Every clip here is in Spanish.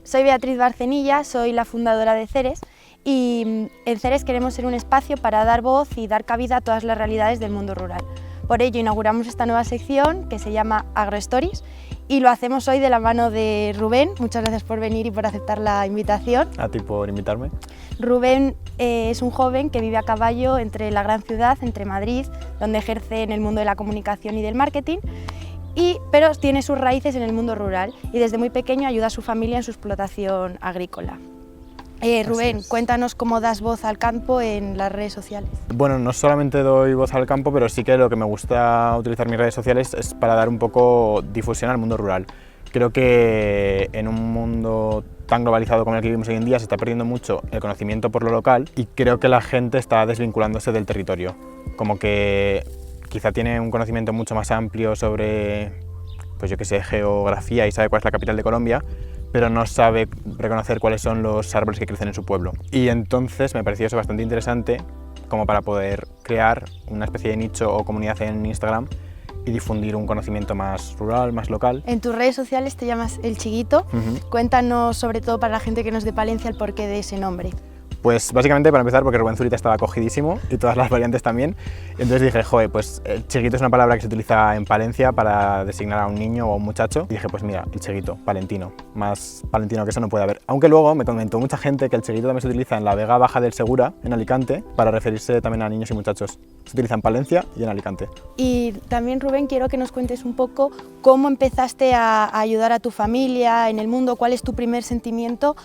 Soy Beatriz Barcenilla, soy la fundadora de Ceres y en Ceres queremos ser un espacio para dar voz y dar cabida a todas las realidades del mundo rural. Por ello inauguramos esta nueva sección que se llama AgroStories y lo hacemos hoy de la mano de Rubén. Muchas gracias por venir y por aceptar la invitación. A ti por invitarme. Rubén es un joven que vive a caballo entre la gran ciudad, entre Madrid, donde ejerce en el mundo de la comunicación y del marketing, pero tiene sus raíces en el mundo rural y desde muy pequeño ayuda a su familia en su explotación agrícola. Rubén, cuéntanos cómo das voz al campo en las redes sociales. Bueno, no solamente doy voz al campo, pero sí que lo que me gusta utilizar mis redes sociales es para dar un poco difusión al mundo rural. Creo que en un mundo tan globalizado como el que vivimos hoy en día se está perdiendo mucho el conocimiento por lo local y creo que la gente está desvinculándose del territorio. Como que quizá tiene un conocimiento mucho más amplio sobre, pues yo qué sé, geografía y sabe cuál es la capital de Colombia, pero no sabe reconocer cuáles son los árboles que crecen en su pueblo. Y entonces me pareció eso bastante interesante como para poder crear una especie de nicho o comunidad en Instagram y difundir un conocimiento más rural, más local. En tus redes sociales te llamas El Chiguito. Cuéntanos, sobre todo para la gente que no es de Palencia, el porqué de ese nombre. Pues básicamente para empezar porque Rubén Zurita estaba cogidísimo y todas las variantes también. Entonces dije, joder, pues el chiguito es una palabra que se utiliza en Palencia para designar a un niño o a un muchacho. Y dije, pues mira, el chiguito, palentino. Más palentino que eso no puede haber. Aunque luego me comentó mucha gente que el chiguito también se utiliza en la Vega Baja del Segura, en Alicante, para referirse también a niños y muchachos. Se utiliza en Palencia y en Alicante. Y también, Rubén, quiero que nos cuentes un poco cómo empezaste a ayudar a tu familia en el mundo, cuál es tu primer sentimiento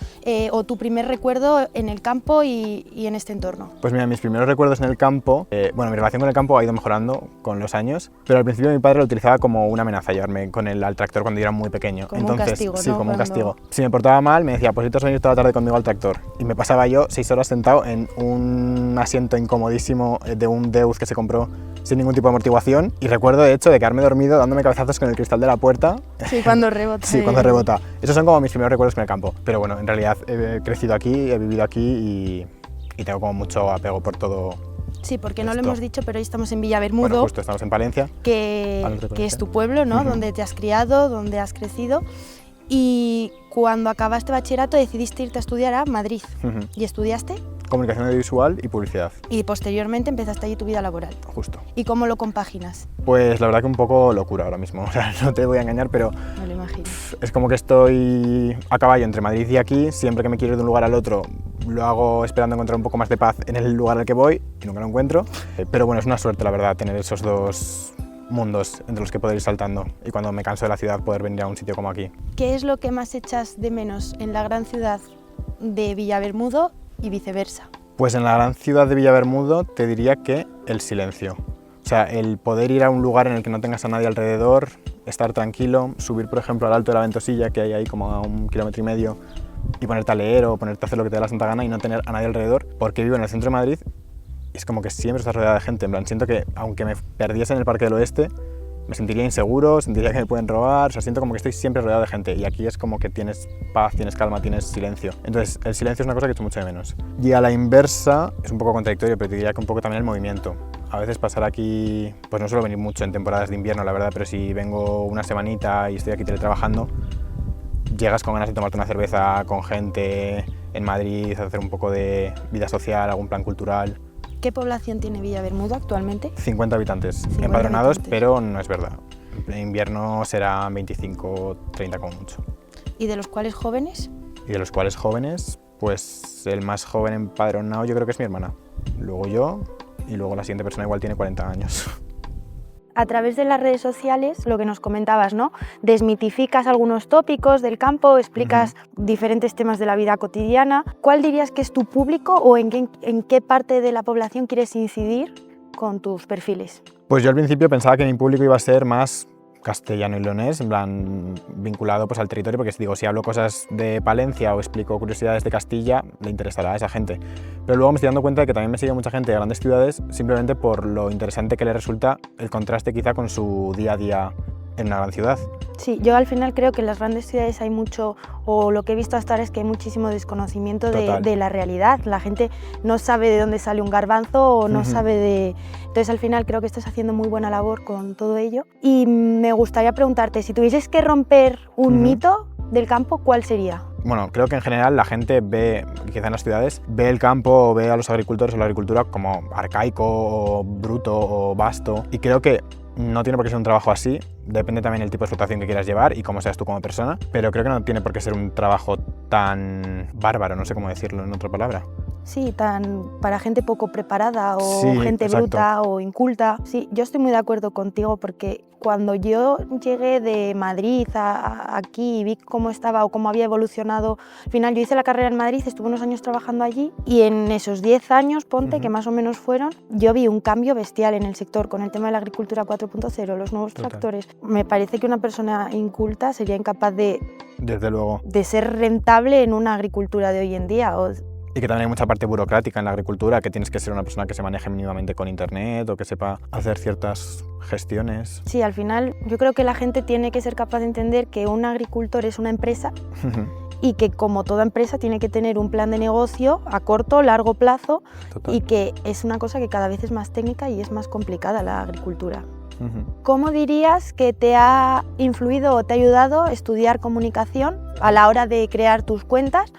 o tu primer recuerdo en el campo y en este entorno. Pues mira, mis primeros recuerdos en el campo, bueno, mi relación con el campo ha ido mejorando con los años, pero al principio mi padre lo utilizaba como una amenaza, llevarme con él al tractor cuando yo era muy pequeño. Como entonces, un castigo, sí, ¿no? como un castigo. Si me portaba mal, me decía, pues si te vas a venir toda la tarde conmigo al tractor. Y me pasaba yo 6 horas sentado en un asiento incomodísimo de un Deus que se compró sin ningún tipo de amortiguación y recuerdo de hecho de quedarme dormido dándome cabezazos con el cristal de la puerta. Sí, cuando rebota. Sí, cuando rebota. Esos son como mis primeros recuerdos con el campo, pero bueno, en realidad he crecido aquí, he vivido aquí y tengo como mucho apego por todo. Sí, porque no lo hemos dicho, pero hoy estamos en Villabermudo. Bueno, justo estamos en Palencia. Que es tu pueblo, ¿no? Donde te has criado, donde has crecido. Y cuando acabaste bachillerato decidiste irte a estudiar a Madrid. ¿Y estudiaste? Comunicación audiovisual y publicidad. Y posteriormente empezaste allí tu vida laboral. Justo. ¿Y cómo lo compaginas? Pues la verdad que un poco locura ahora mismo, o sea, no te voy a engañar, pero me lo imagino. Es como que estoy a caballo entre Madrid y aquí, siempre que me quiero ir de un lugar al otro lo hago esperando encontrar un poco más de paz en el lugar al que voy y nunca lo encuentro, pero bueno, es una suerte la verdad tener esos dos mundos entre los que poder ir saltando y cuando me canso de la ciudad poder venir a un sitio como aquí. ¿Qué es lo que más echas de menos en la gran ciudad de Villabermudo y viceversa? Pues en la gran ciudad de Villabermudo te diría que el silencio. O sea, el poder ir a un lugar en el que no tengas a nadie alrededor, estar tranquilo, subir por ejemplo al Alto de la Ventosilla, que hay ahí como a 1,5 kilómetros, y ponerte a leer o ponerte a hacer lo que te dé la santa gana y no tener a nadie alrededor, porque vivo en el centro de Madrid y es como que siempre estás rodeado de gente. En plan, siento que aunque me perdiese en el Parque del Oeste, me sentiría inseguro, sentiría que me pueden robar, o sea, siento como que estoy siempre rodeado de gente y aquí es como que tienes paz, tienes calma, tienes silencio. Entonces, el silencio es una cosa que echo mucho de menos. Y a la inversa, es un poco contradictorio, pero te diría que un poco también el movimiento. A veces pasar aquí, pues no suelo venir mucho en temporadas de invierno, la verdad, pero si vengo una semanita y estoy aquí teletrabajando, llegas con ganas de tomarte una cerveza con gente en Madrid, hacer un poco de vida social, algún plan cultural. ¿Qué población tiene Villabermudo actualmente? 50 habitantes 50 empadronados, habitantes. Pero no es verdad. En invierno serán 25, 30 como mucho. ¿Y de los cuales jóvenes? Y de los cuales jóvenes, pues el más joven empadronado yo creo que es mi hermana. Luego yo y luego la siguiente persona igual tiene 40 años. A través de las redes sociales, lo que nos comentabas, ¿no? Desmitificas algunos tópicos del campo, explicas diferentes temas de la vida cotidiana. ¿Cuál dirías que es tu público o en qué parte de la población quieres incidir con tus perfiles? Pues yo al principio pensaba que mi público iba a ser más castellano y leonés, en plan vinculado pues al territorio, porque digo, si hablo cosas de Palencia o explico curiosidades de Castilla, le interesará a esa gente. Pero luego me estoy dando cuenta de que también me sigue mucha gente de grandes ciudades simplemente por lo interesante que le resulta el contraste quizá con su día a día en una gran ciudad. Sí, yo al final creo que en las grandes ciudades hay mucho, o lo que he visto hasta ahora es que hay muchísimo desconocimiento de la realidad. La gente no sabe de dónde sale un garbanzo o no sabe de... Entonces al final creo que estás haciendo muy buena labor con todo ello. Y me gustaría preguntarte, si tuvieses que romper un mito del campo, ¿cuál sería? bueno, creo que en general la gente ve, quizá en las ciudades, ve el campo o ve a los agricultores o la agricultura como arcaico o bruto o vasto, y creo que no tiene por qué ser un trabajo así, depende también del tipo de explotación que quieras llevar y cómo seas tú como persona, pero creo que no tiene por qué ser un trabajo tan bárbaro, no sé cómo decirlo en otra palabra. Sí, para gente poco preparada o Sí, gente exacto. bruta o inculta. Sí, yo estoy muy de acuerdo contigo porque cuando yo llegué de Madrid aquí y vi cómo estaba o cómo había evolucionado, al final yo hice la carrera en Madrid, estuve unos años trabajando allí y en esos 10 años, ponte, que más o menos fueron, yo vi un cambio bestial en el sector con el tema de la agricultura 4.0, los nuevos tractores. Me parece que una persona inculta sería incapaz Desde luego. de ser rentable en una agricultura de hoy en día. Y que también hay mucha parte burocrática en la agricultura, que tienes que ser una persona que se maneje mínimamente con internet o que sepa hacer ciertas gestiones. Sí, al final yo creo que la gente tiene que ser capaz de entender que un agricultor es una empresa y que como toda empresa tiene que tener un plan de negocio a corto, largo plazo. Total. Y que es una cosa que cada vez es más técnica y es más complicada la agricultura. ¿Cómo dirías que te ha influido o te ha ayudado estudiar comunicación a la hora de crear tus cuentas?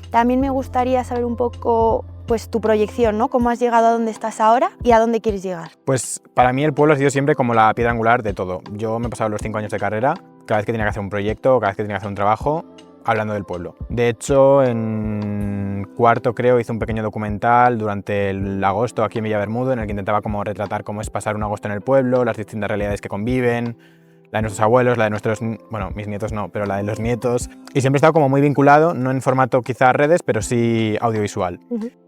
También me gustaría saber un poco pues, tu proyección, ¿no? Cómo has llegado a donde estás ahora y a dónde quieres llegar. Pues para mí el pueblo ha sido siempre como la piedra angular de todo. Yo me he pasado los 5 años de carrera, cada vez que tenía que hacer un proyecto, cada vez que tenía que hacer un trabajo, hablando del pueblo. De hecho, en cuarto creo hice un pequeño documental durante el agosto aquí en Villabermudo, en el que intentaba como retratar cómo es pasar un agosto en el pueblo, las distintas realidades que conviven, la de nuestros abuelos, la de nuestros, bueno, mis nietos no, pero la de los nietos. Y siempre he estado como muy vinculado, no en formato quizá redes, pero sí audiovisual.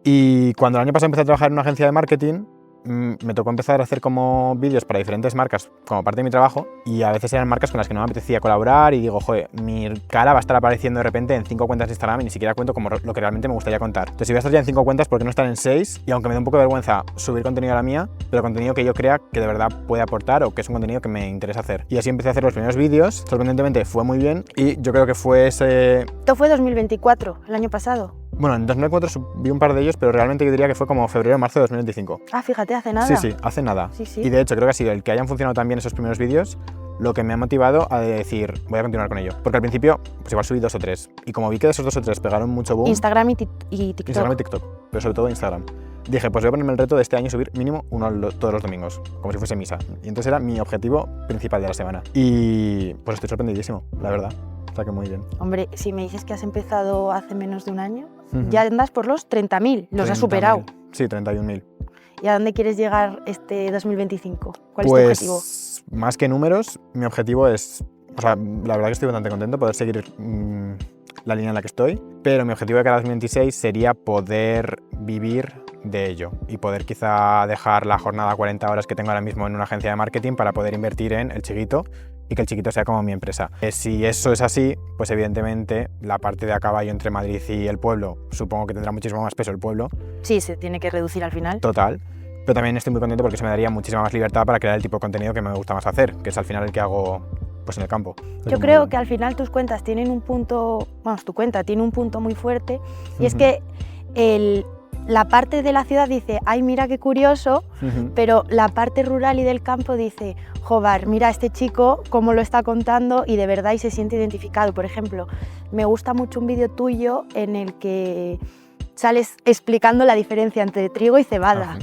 Y cuando el año pasado empecé a trabajar en una agencia de marketing, me tocó empezar a hacer como vídeos para diferentes marcas como parte de mi trabajo, y a veces eran marcas con las que no me apetecía colaborar y digo, joder, mi cara va a estar apareciendo de repente en 5 cuentas de Instagram y ni siquiera cuento como lo que realmente me gustaría contar. Entonces si voy a estar ya en 5 cuentas, ¿por qué no estar en 6? Y aunque me da un poco de vergüenza subir contenido a la mía, pero contenido que yo crea que de verdad puede aportar o que es un contenido que me interesa hacer. Y así empecé a hacer los primeros vídeos, sorprendentemente fue muy bien y yo creo que fue ese... Esto fue 2024, el año pasado. Bueno, en 2004 subí un par de ellos, pero realmente yo diría que fue como febrero o marzo de 2025. Ah, fíjate, hace nada. Sí, hace nada. Sí. Y de hecho creo que ha sido el que hayan funcionado tan bien esos primeros vídeos lo que me ha motivado a decir, voy a continuar con ello. Porque al principio, pues igual subí 2 o 3. Y como vi que de esos 2 o 3 pegaron mucho boom... Instagram y TikTok. Instagram y TikTok, pero sobre todo Instagram. Dije, pues voy a ponerme el reto de este año subir mínimo uno todos los domingos, como si fuese misa. Y entonces era mi objetivo principal de la semana. Y pues estoy sorprendidísimo, la verdad. O sea que muy bien. Hombre, si me dices que has empezado hace menos de un año, ya andas por los 30.000, los has superado. Sí, 31.000. ¿Y a dónde quieres llegar este 2025? ¿Cuál es tu objetivo? Pues más que números, mi objetivo es, o sea, la verdad que estoy bastante contento poder seguir la línea en la que estoy, pero mi objetivo de cara a 2026 sería poder vivir de ello y poder quizá dejar la jornada 40 horas que tengo ahora mismo en una agencia de marketing para poder invertir en el chiquito y que el chiquito sea como mi empresa. Si eso es así, pues evidentemente la parte de a caballo entre Madrid y el pueblo, supongo que tendrá muchísimo más peso el pueblo. Sí, se tiene que reducir al final. Total. Pero también estoy muy contento porque eso me daría muchísima más libertad para crear el tipo de contenido que me gusta más hacer, que es al final el que hago pues en el campo. Yo creo que al final tus cuentas tienen un punto, vamos, tu cuenta tiene un punto muy fuerte, y es que la parte de la ciudad dice, ay, mira qué curioso, pero la parte rural y del campo dice, joder, mira este chico cómo lo está contando y de verdad y se siente identificado. Por ejemplo, me gusta mucho un vídeo tuyo en el que sales explicando la diferencia entre trigo y cebada.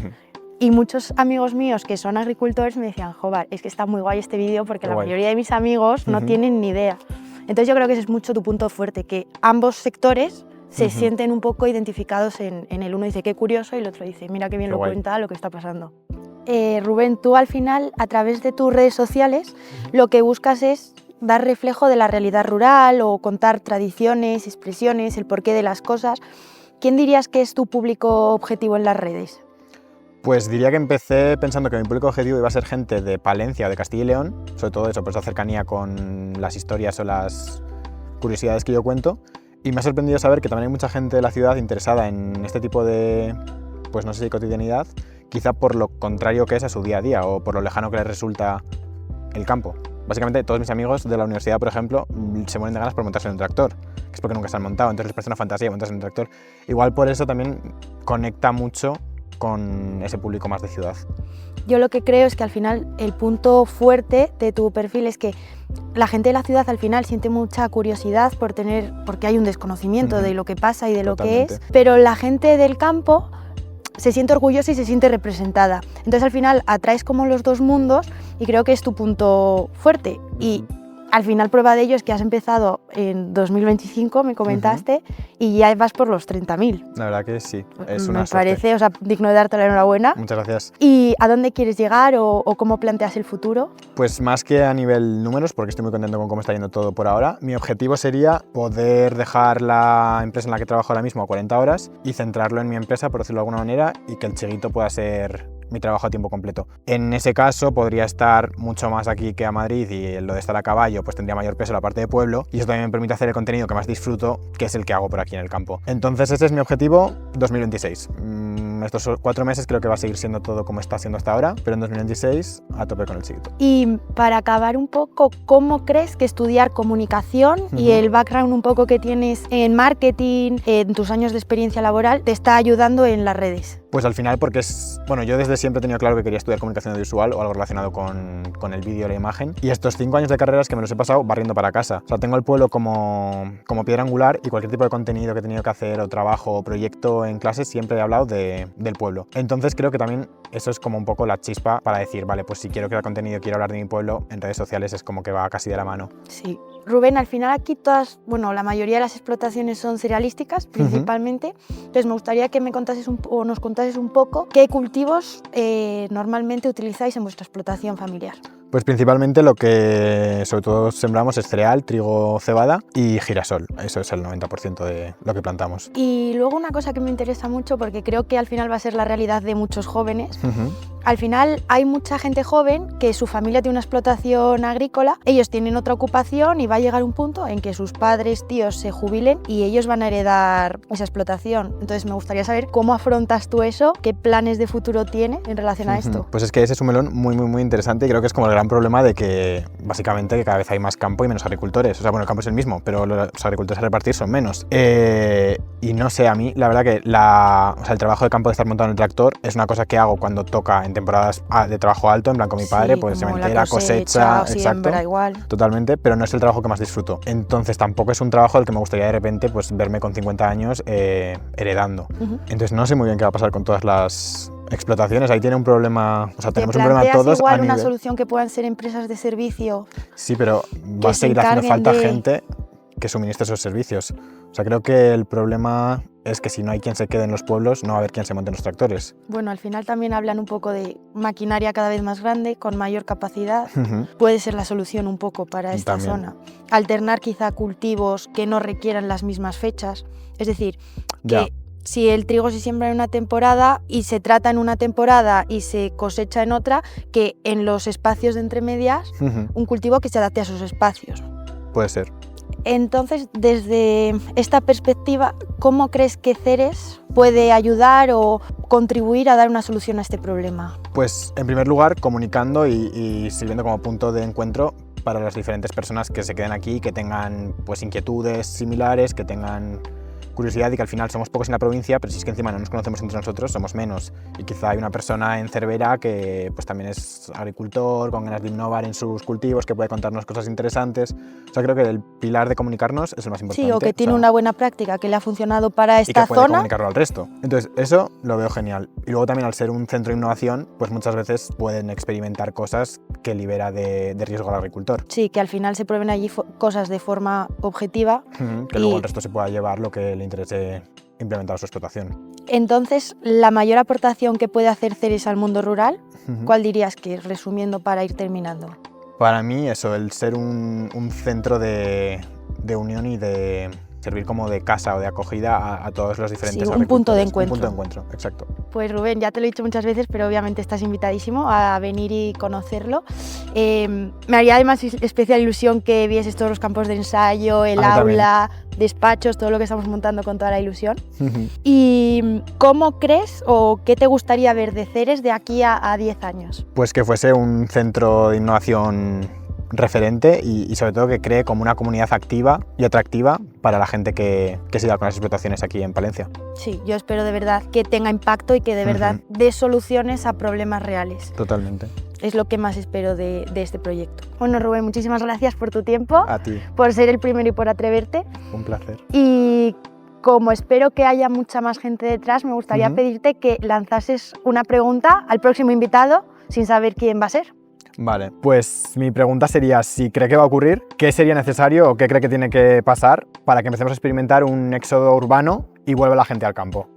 Y muchos amigos míos que son agricultores me decían, joder, es que está muy guay este vídeo porque la mayoría de mis amigos no tienen ni idea. Entonces yo creo que ese es mucho tu punto fuerte, que ambos sectores se sienten un poco identificados en el uno dice qué curioso y el otro dice mira qué bien lo cuenta lo que está pasando. Rubén, tú al final a través de tus redes sociales lo que buscas es dar reflejo de la realidad rural o contar tradiciones, expresiones, el porqué de las cosas. ¿Quién dirías que es tu público objetivo en las redes? Pues diría que empecé pensando que mi público objetivo iba a ser gente de Palencia o de Castilla y León, sobre todo eso, por esa cercanía con las historias o las curiosidades que yo cuento. Y me ha sorprendido saber que también hay mucha gente de la ciudad interesada en este tipo de, pues no sé si cotidianidad, quizá por lo contrario que es a su día a día o por lo lejano que les resulta el campo. Básicamente todos mis amigos de la universidad, por ejemplo, se mueren de ganas por montarse en un tractor, que es porque nunca se han montado, entonces les parece una fantasía montarse en un tractor. Igual por eso también conecta mucho con ese público más de ciudad. Yo lo que creo es que al final el punto fuerte de tu perfil es que la gente de la ciudad al final siente mucha curiosidad porque hay un desconocimiento de lo que pasa y de lo que es, pero la gente del campo se siente orgullosa y se siente representada. Entonces al final atraes como los dos mundos y creo que es tu punto fuerte. Y al final prueba de ello es que has empezado en 2025, me comentaste, y ya vas por los 30.000. La verdad que sí, es una Me suerte. parece, o sea, digno de darte la enhorabuena. Muchas gracias. ¿Y a dónde quieres llegar o cómo planteas el futuro? Pues más que a nivel números, porque estoy muy contento con cómo está yendo todo por ahora, mi objetivo sería poder dejar la empresa en la que trabajo ahora mismo a 40 horas y centrarlo en mi empresa, por decirlo de alguna manera, y que el chiquito pueda ser mi trabajo a tiempo completo. En ese caso podría estar mucho más aquí que a Madrid, y lo de estar a caballo pues tendría mayor peso la parte de pueblo, y eso también me permite hacer el contenido que más disfruto, que es el que hago por aquí en el campo. Entonces ese es mi objetivo 2026. Estos 4 meses creo que va a seguir siendo todo como está siendo hasta ahora, pero en 2026 a tope con el chiquito. Y para acabar un poco, ¿cómo crees que estudiar comunicación y el background un poco que tienes en marketing, en tus años de experiencia laboral, te está ayudando en las redes? Pues al final porque bueno, yo desde siempre he tenido claro que quería estudiar comunicación audiovisual o algo relacionado con el vídeo y la imagen, y estos 5 años de carrera es que me los he pasado barriendo para casa. O sea, tengo el pueblo como piedra angular, y cualquier tipo de contenido que he tenido que hacer, o trabajo o proyecto en clase, siempre he hablado del pueblo. Entonces creo que también eso es como un poco la chispa para decir, vale, pues si quiero crear contenido, quiero hablar de mi pueblo, en redes sociales es como que va casi de la mano. Sí. Rubén, al final aquí la mayoría de las explotaciones son cerealísticas principalmente, entonces me gustaría que nos contases un poco qué cultivos normalmente utilizáis en vuestra explotación familiar. Pues principalmente lo que sobre todo sembramos es cereal, trigo, cebada y girasol. Eso es el 90% de lo que plantamos. Y luego una cosa que me interesa mucho, porque creo que al final va a ser la realidad de muchos jóvenes. Al final hay mucha gente joven que su familia tiene una explotación agrícola, ellos tienen otra ocupación y va a llegar un punto en que sus padres, tíos se jubilen y ellos van a heredar esa explotación. Entonces me gustaría saber cómo afrontas tú eso, qué planes de futuro tienes en relación a esto. Pues es que ese es un melón muy, muy, muy interesante, y creo que es como el gran problema de que básicamente que cada vez hay más campo y menos agricultores. O sea, bueno, el campo es el mismo, pero los agricultores a repartir son menos. Y no sé, a mí la verdad que el trabajo de campo de estar montado en el tractor es una cosa que hago cuando toca en temporadas de trabajo alto, en plan con mi padre, pues se mete la cosecha, exacto, igual. Totalmente, pero no es el trabajo que más disfruto. Entonces tampoco es un trabajo del que me gustaría de repente pues verme con 50 años heredando. Entonces no sé muy bien qué va a pasar con todas las explotaciones. Ahí tiene un problema, o sea, tenemos un problema todos igual a nivel... una solución que puedan ser empresas de servicio? Sí, pero va a seguir haciendo falta gente que suministre esos servicios. O sea, creo que el problema es que si no hay quien se quede en los pueblos, no va a haber quien se monte en los tractores. Bueno, al final también hablan un poco de maquinaria cada vez más grande, con mayor capacidad. Puede ser la solución un poco para esta zona. Alternar quizá cultivos que no requieran las mismas fechas. Es decir, que si el trigo se siembra en una temporada y se trata en una temporada y se cosecha en otra, que en los espacios de entremedias, un cultivo que se adapte a esos espacios. Puede ser. Entonces, desde esta perspectiva, ¿cómo crees que Ceres puede ayudar o contribuir a dar una solución a este problema? Pues, en primer lugar, comunicando y sirviendo como punto de encuentro para las diferentes personas que se queden aquí, que tengan pues inquietudes similares, que tengan curiosidad, y que al final somos pocos en la provincia, pero si es que encima no nos conocemos entre nosotros, somos menos. Y quizá hay una persona en Cervera que pues también es agricultor, con ganas de innovar en sus cultivos, que puede contarnos cosas interesantes. O sea, creo que el pilar de comunicarnos es el más importante. Sí, o que tiene una buena práctica que le ha funcionado para esta y que puede zona. Comunicarlo al resto. Entonces, eso lo veo genial. Y luego también, al ser un centro de innovación, pues muchas veces pueden experimentar cosas que libera de riesgo al agricultor. Sí, que al final se prueben allí cosas de forma objetiva. Que luego el resto se pueda llevar lo que le interese implementar su explotación. Entonces, la mayor aportación que puede hacer Ceres al mundo rural, ¿cuál dirías que es, resumiendo para ir terminando? Para mí eso, el ser un centro de unión y de servir como de casa o de acogida a todos los diferentes agricultores. Un punto de encuentro. Un punto de encuentro, exacto. Pues Rubén, ya te lo he dicho muchas veces, pero obviamente estás invitadísimo a venir y conocerlo. Me haría además especial ilusión que vieses todos los campos de ensayo, el aula, despachos, todo lo que estamos montando con toda la ilusión. ¿Y cómo crees o qué te gustaría ver de Ceres de aquí a 10 años? Pues que fuese un centro de innovación referente y sobre todo que cree como una comunidad activa y atractiva para la gente que siga con las explotaciones aquí en Palencia. Sí, yo espero de verdad que tenga impacto y que de verdad dé soluciones a problemas reales. Totalmente. Es lo que más espero de este proyecto. Bueno, Rubén, muchísimas gracias por tu tiempo, A ti. por ser el primero y por atreverte. Un placer. Y como espero que haya mucha más gente detrás, me gustaría pedirte que lanzases una pregunta al próximo invitado sin saber quién va a ser. Vale, pues mi pregunta sería si cree que va a ocurrir, qué sería necesario o qué cree que tiene que pasar para que empecemos a experimentar un éxodo urbano y vuelva la gente al campo.